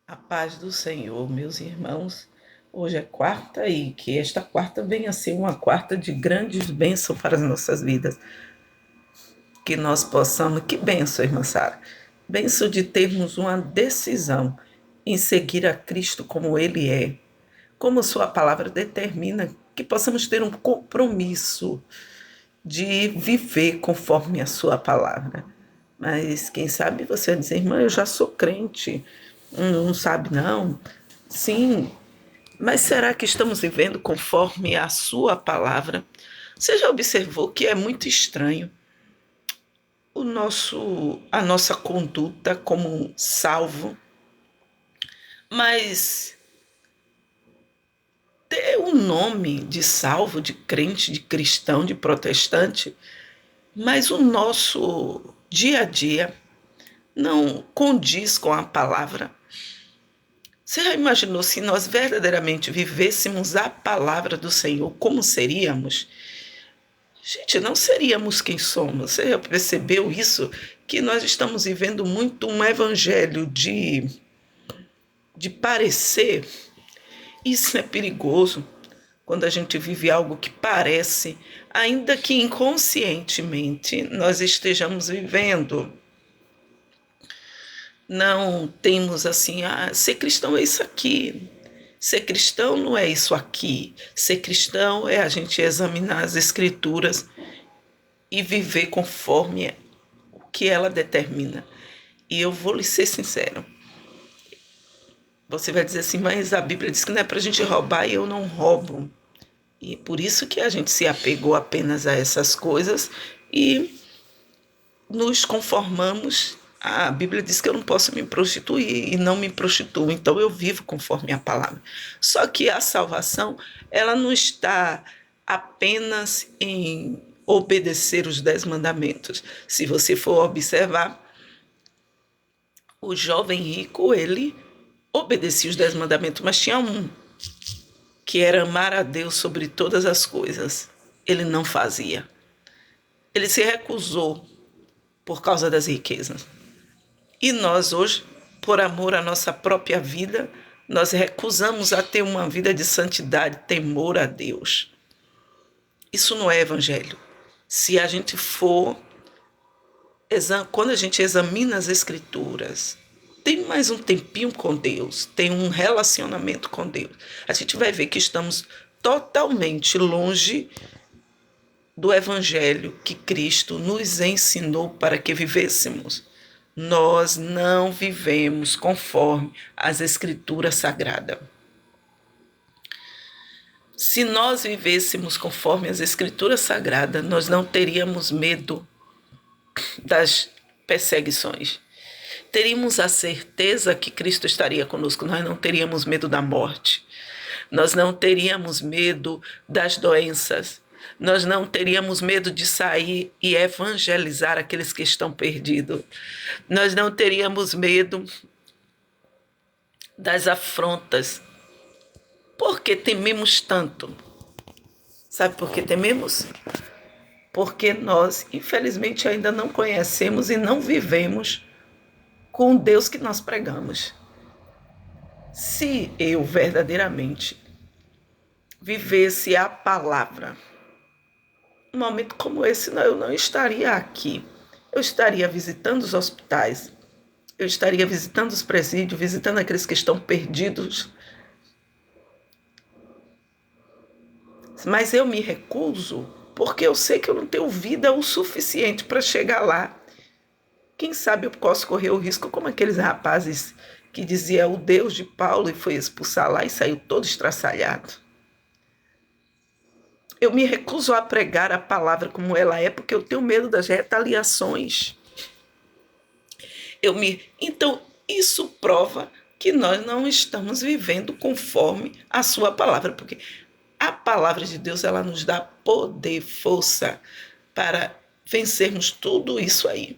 A paz do Senhor, meus irmãos. Hoje é quarta e que esta quarta venha a ser uma quarta de grandes bênçãos para as nossas vidas. Que nós possamos, que bênção, irmã Sara, bênção de termos uma decisão em seguir a Cristo como Ele é, como Sua palavra determina, que possamos ter um compromisso de viver conforme a Sua palavra. Mas quem sabe você vai dizer, irmã, eu já sou crente, não sabe não. Sim, mas será que estamos vivendo conforme a sua palavra? Você já observou que é muito estranho a nossa conduta como salvo, mas ter o nome de salvo, de crente, de cristão, de protestante, mas o nosso dia a dia não condiz com a palavra. Você já imaginou se nós verdadeiramente vivêssemos a palavra do Senhor, como seríamos? Gente, não seríamos quem somos. Você já percebeu isso? Que nós estamos vivendo muito um evangelho de parecer. Isso é perigoso quando a gente vive algo que parece, ainda que inconscientemente nós estejamos vivendo. Não temos assim, ser cristão é isso aqui. Ser cristão não é isso aqui. Ser cristão é a gente examinar as escrituras e viver conforme o que ela determina. E eu vou lhe ser sincero. Você vai dizer assim, mas a Bíblia diz que não é para a gente roubar e eu não roubo. E por isso que a gente se apegou apenas a essas coisas e nos conformamos. A Bíblia diz que eu não posso me prostituir e não me prostituo, então eu vivo conforme a palavra. Só que a salvação, ela não está apenas em obedecer os 10 mandamentos. Se você for observar, o jovem rico, ele obedecia os 10 mandamentos, mas tinha um, que era amar a Deus sobre todas as coisas. Ele não fazia. Ele se recusou por causa das riquezas. E nós hoje, por amor à nossa própria vida, nós recusamos a ter uma vida de santidade, temor a Deus. Isso não é evangelho. Se a gente for, quando a gente examina as escrituras, tem mais um tempinho com Deus, tem um relacionamento com Deus, a gente vai ver que estamos totalmente longe do evangelho que Cristo nos ensinou para que vivêssemos. Nós não vivemos conforme as escrituras sagradas. Se nós vivêssemos conforme as escrituras sagradas, nós não teríamos medo das perseguições. Teríamos a certeza que Cristo estaria conosco, nós não teríamos medo da morte. Nós não teríamos medo das doenças. Nós não teríamos medo de sair e evangelizar aqueles que estão perdidos. Nós não teríamos medo das afrontas. Por que tememos tanto? Sabe por que tememos? Porque nós, infelizmente, ainda não conhecemos e não vivemos com o Deus que nós pregamos. Se eu verdadeiramente vivesse a palavra, num momento como esse, eu não estaria aqui. Eu estaria visitando os hospitais, eu estaria visitando os presídios, visitando aqueles que estão perdidos. Mas eu me recuso porque eu sei que eu não tenho vida o suficiente para chegar lá. Quem sabe eu posso correr o risco como aqueles rapazes que dizia o Deus de Paulo e foi expulsar lá e saiu todo estraçalhado. Eu me recuso a pregar a palavra como ela é, porque eu tenho medo das retaliações. Então, isso prova que nós não estamos vivendo conforme a sua palavra, porque a palavra de Deus, ela nos dá poder, força para vencermos tudo isso aí.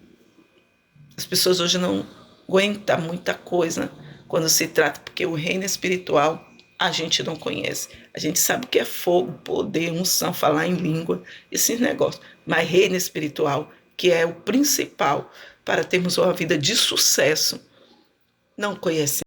As pessoas hoje não aguentam muita coisa quando se trata, porque o reino espiritual a gente não conhece. A gente sabe que é fogo, poder, unção, falar em língua, esses negócios. Mas reino espiritual, que é o principal para termos uma vida de sucesso, não conhece.